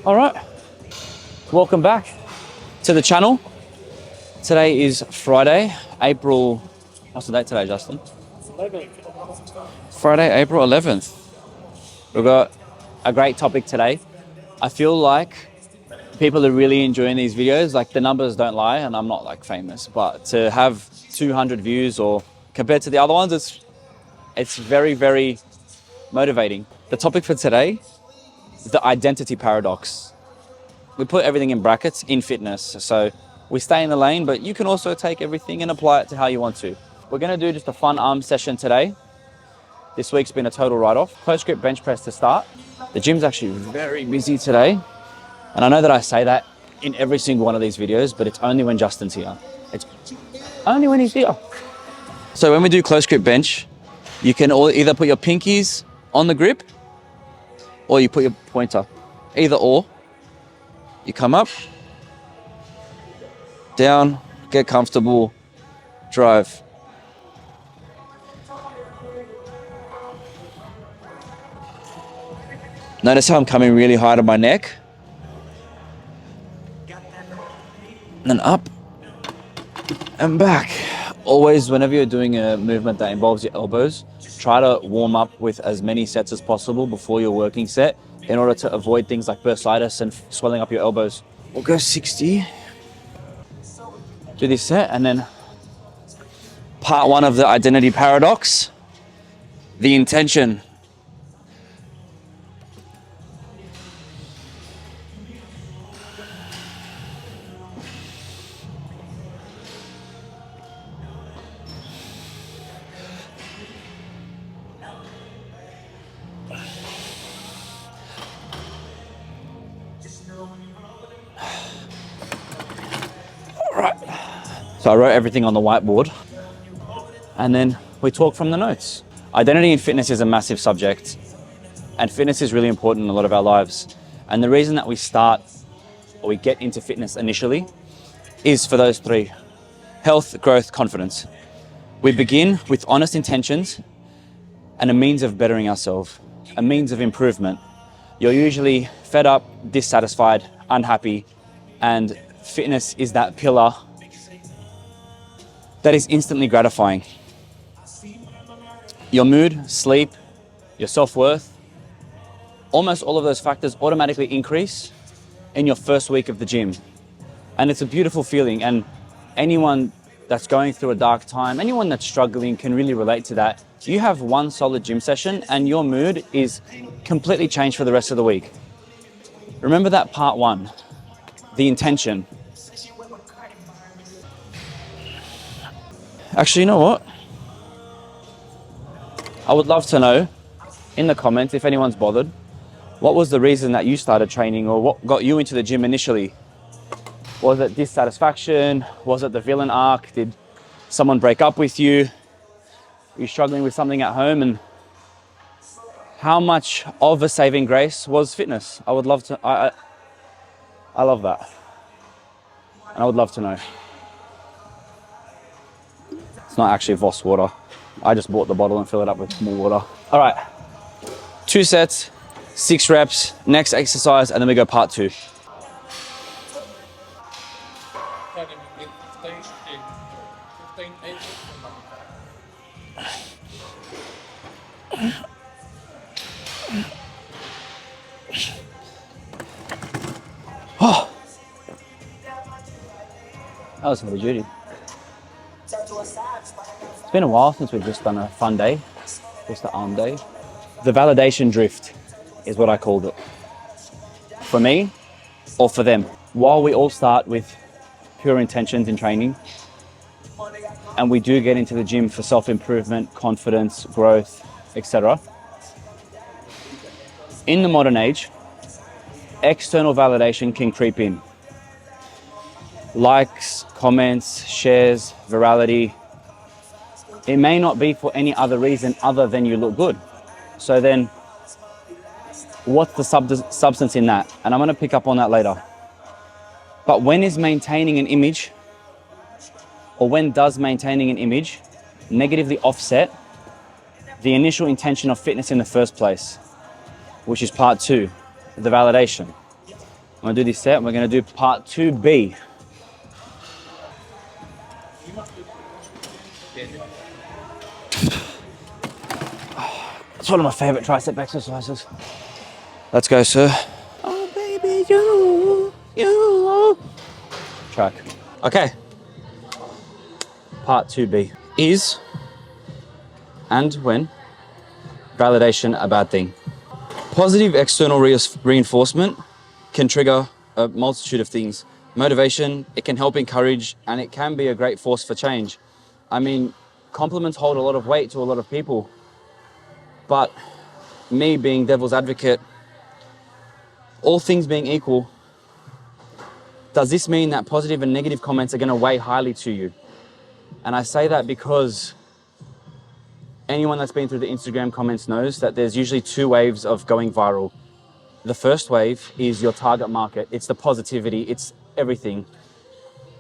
All right, welcome back to the channel. Today is Friday, April, what's the date today, Justin? Friday, April 11th. We've got a great topic today. I feel like people are really enjoying these videos. Like, the numbers don't lie, and I'm not like famous, but to have 200 views or compared to the other ones, it's very, very motivating. The topic for today, the identity paradox. We put everything in brackets in fitness. So we stay in the lane, but you can also take everything and apply it to how you want to. We're gonna do just a fun arm session today. This week's been a total write-off. Close grip bench press to start. The gym's actually very busy today. And I know that I say that in every single one of these videos, but it's only when Justin's here. It's only when he's here. So when we do close grip bench, you can either put your pinkies on the grip or you put your pointer. Either or. You come up, down, get comfortable, drive. Notice how I'm coming really high to my neck. And then up and back. Always, whenever you're doing a movement that involves your elbows, try to warm up with as many sets as possible before your working set in order to avoid things like bursitis and swelling up your elbows. We'll go 60. Do this set, and then part one of the identity paradox, the intention. So I wrote everything on the whiteboard, and then we talk from the notes. Identity in fitness is a massive subject, and fitness is really important in a lot of our lives. And the reason that we start, or we get into fitness initially, is for those three: health, growth, confidence. We begin with honest intentions and a means of bettering ourselves, a means of improvement. You're usually fed up, dissatisfied, unhappy, and fitness is that pillar that is instantly gratifying. Your mood, sleep, your self-worth, almost all of those factors automatically increase in your first week of the gym. And it's a beautiful feeling, and anyone that's going through a dark time, anyone that's struggling can really relate to that. You have one solid gym session and your mood is completely changed for the rest of the week. Remember that part one, the intention. Actually, you know what? I would love to know in the comments, if anyone's bothered, what was the reason that you started training, or what got you into the gym initially? Was it dissatisfaction? Was it the villain arc? Did someone break up with you? Were you struggling with something at home? And how much of a saving grace was fitness? I would love to, I love that. And I would love to know. It's not actually Voss water. I just bought the bottle and fill it up with more water. All right, 2 sets, 6 reps, next exercise, and then we go part 2. Oh, that was heavy duty. It's been a while since we've just done a fun day, just an arm day. The validation drift is what I called it. For me, or for them. While we all start with pure intentions in training, and we do get into the gym for self-improvement, confidence, growth, etc. In the modern age, external validation can creep in. Likes, comments, shares, virality. It may not be for any other reason other than you look good. So then, what's the substance in that? And I'm going to pick up on that later. But when is maintaining an image, or when does maintaining an image negatively offset the initial intention of fitness in the first place, which is part 2, the validation. I'm gonna do this set. We're gonna do part 2B. It's one of my favorite tricep exercises. Let's go, sir. Oh, baby, you. Track. Okay. Part 2B. Is and when validation a bad thing? Positive external reinforcement can trigger a multitude of things. Motivation, it can help encourage, and it can be a great force for change. I mean, compliments hold a lot of weight to a lot of people, but me being devil's advocate, all things being equal, does this mean that positive and negative comments are going to weigh highly to you? And I say that because anyone that's been through the Instagram comments knows that there's usually 2 waves of going viral. The first wave is your target market. It's the positivity. It's everything.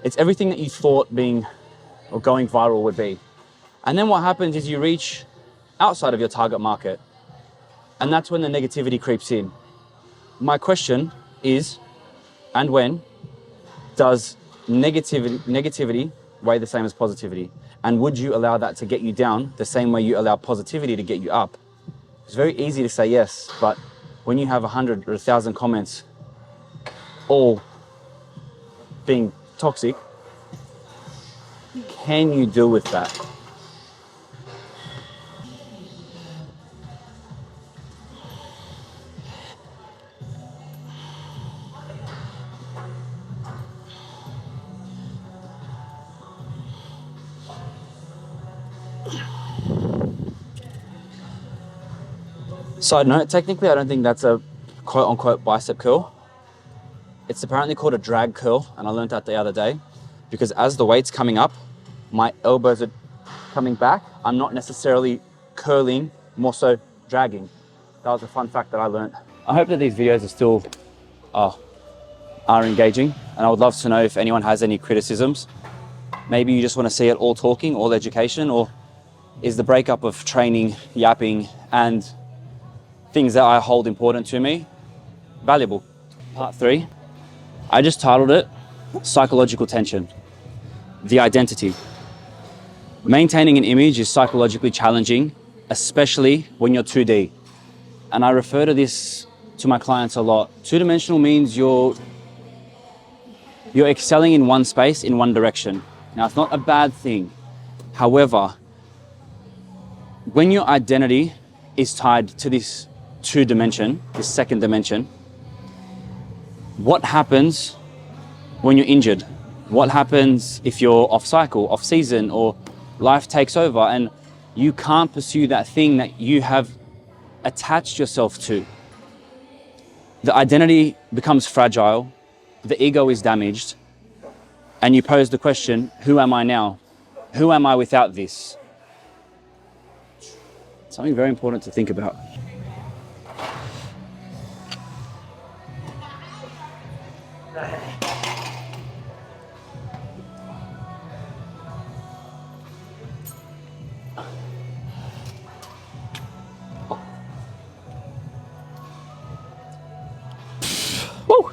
It's everything that you thought being or going viral would be. And then what happens is you reach outside of your target market, and that's when the negativity creeps in. My question is, and when does negativity weigh the same as positivity? And would you allow that to get you down the same way you allow positivity to get you up? It's very easy to say yes, but when you have 100 or 1,000 comments all being toxic, can you deal with that? Side note, technically I don't think that's a quote-unquote bicep curl. It's apparently called a drag curl, and I learned that the other day, because as the weight's coming up, my elbows are coming back. I'm not necessarily curling, more so dragging. That was a fun fact that I learned. I hope that these videos are still are engaging, and I would love to know if anyone has any criticisms. Maybe you just want to see it all talking, all education, or is the breakup of training, yapping, and things that I hold important to me valuable? Part 3, I just titled it Psychological Tension, the Identity. Maintaining an image is psychologically challenging, especially when you're 2D. And I refer to this to my clients a lot. 2-dimensional means you're excelling in one space, in one direction. Now, it's not a bad thing. However, when your identity is tied to this 2-dimension, this second dimension, what happens when you're injured? What happens if you're off cycle, off season, or life takes over and you can't pursue that thing that you have attached yourself to? The identity becomes fragile, the ego is damaged, and you pose the question, who am I now? Who am I without this? Something very important to think about. Woo.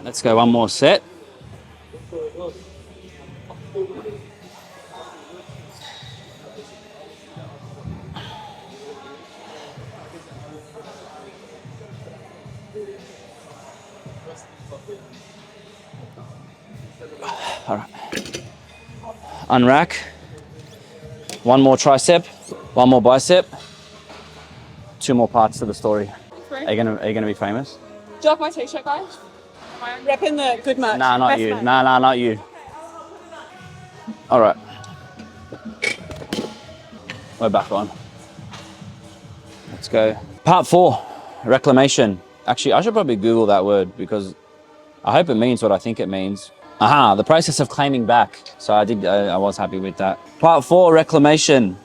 Let's go one more set. All right. Unrack. One more tricep, one more bicep, 2 more parts to the story. Are you gonna be famous? Do you like my t-shirt, guys? Am I repping the good merch? Nah, not Best you. merch. Nah, not you. All right. We're back on. Let's go. Part 4, reclamation. Actually, I should probably Google that word because I hope it means what I think it means. Aha, the process of claiming back. So I was happy with that. Part 4, reclamation.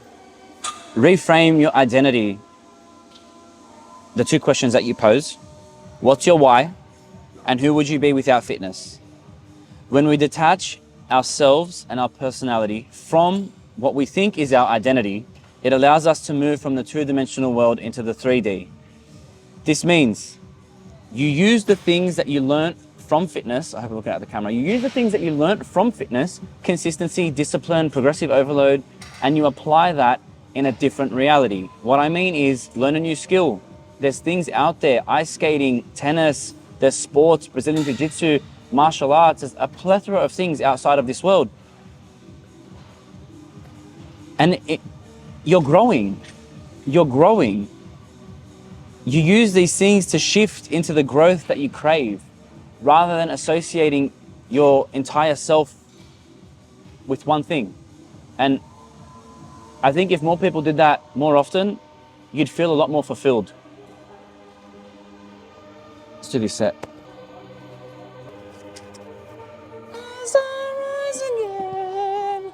Reframe your identity. The 2 questions that you pose. What's your why? And who would you be without fitness? When we detach ourselves and our personality from what we think is our identity, it allows us to move from the 2-dimensional world into the 3D. This means You use the things that you learnt from fitness. I hope I'm looking at the camera. You use the things that you learnt from fitness, consistency, discipline, progressive overload, and you apply that in a different reality. What I mean is learn a new skill. There's things out there, ice skating, tennis, there's sports, Brazilian Jiu-Jitsu, martial arts, there's a plethora of things outside of this world. And you're growing. You're growing. You use these things to shift into the growth that you crave, rather than associating your entire self with one thing. And I think if more people did that more often, you'd feel a lot more fulfilled. Let's do this set. As I rise again.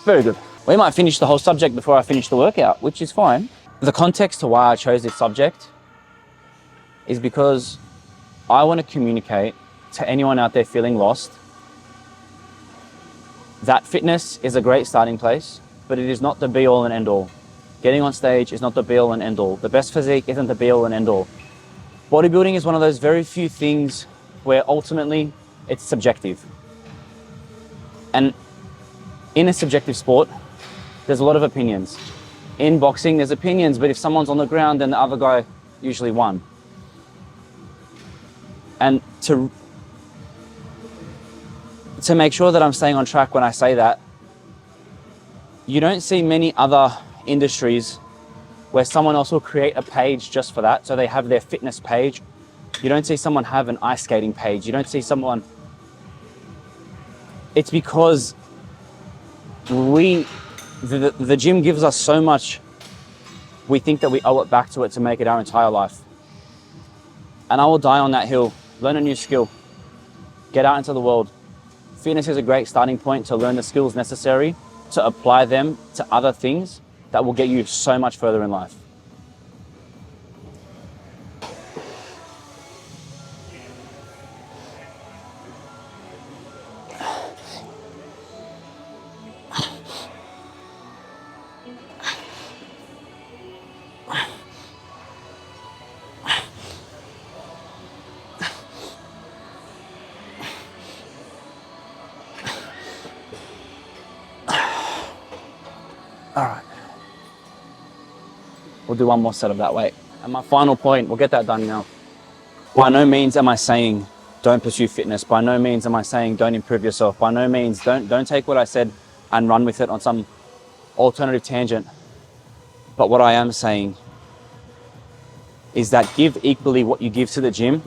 Very good. We might finish the whole subject before I finish the workout, which is fine. The context to why I chose this subject is because I want to communicate to anyone out there feeling lost that fitness is a great starting place, but it is not the be all and end all. Getting on stage is not the be all and end all. The best physique isn't the be all and end all. Bodybuilding is one of those very few things where ultimately it's subjective. And in a subjective sport, there's a lot of opinions. In boxing, there's opinions, but if someone's on the ground, then the other guy usually won. And to make sure that I'm staying on track when I say that, you don't see many other industries where someone else will create a page just for that. So they have their fitness page. You don't see someone have an ice skating page. You don't see someone. It's because the gym gives us so much, we think that we owe it back to it to make it our entire life. And I will die on that hill. Learn a new skill. Get out into the world. Fitness is a great starting point to learn the skills necessary to apply them to other things that will get you so much further in life. All right. We'll do one more set of that weight. And my final point, we'll get that done now. By no means am I saying don't pursue fitness. By no means am I saying don't improve yourself. By no means don't take what I said and run with it on some alternative tangent. But what I am saying is that give equally what you give to the gym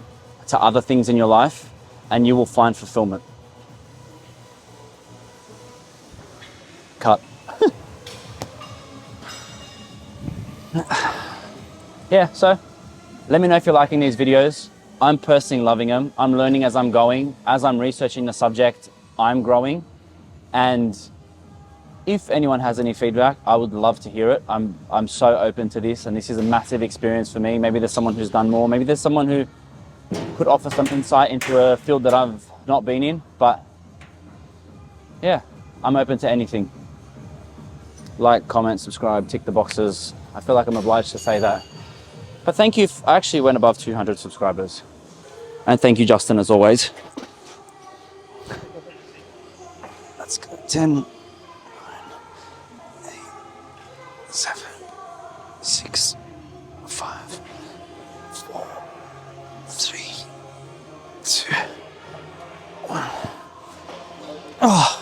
to other things in your life, and you will find fulfillment. Cut. Yeah, so let me know if you're liking these videos. I'm personally loving them. I'm learning as I'm going. As I'm researching the subject, I'm growing. And if anyone has any feedback, I would love to hear it. I'm so open to this, and this is a massive experience for me. Maybe there's someone who's done more. Maybe there's someone who could offer some insight into a field that I've not been in. But yeah, I'm open to anything. Like, comment, subscribe, tick the boxes. I feel like I'm obliged to say that. But thank you. I actually went above 200 subscribers. And thank you, Justin, as always. Let's go. 10, 9, 8, 7, 6, 5, 4, 3, 2, 1. Oh.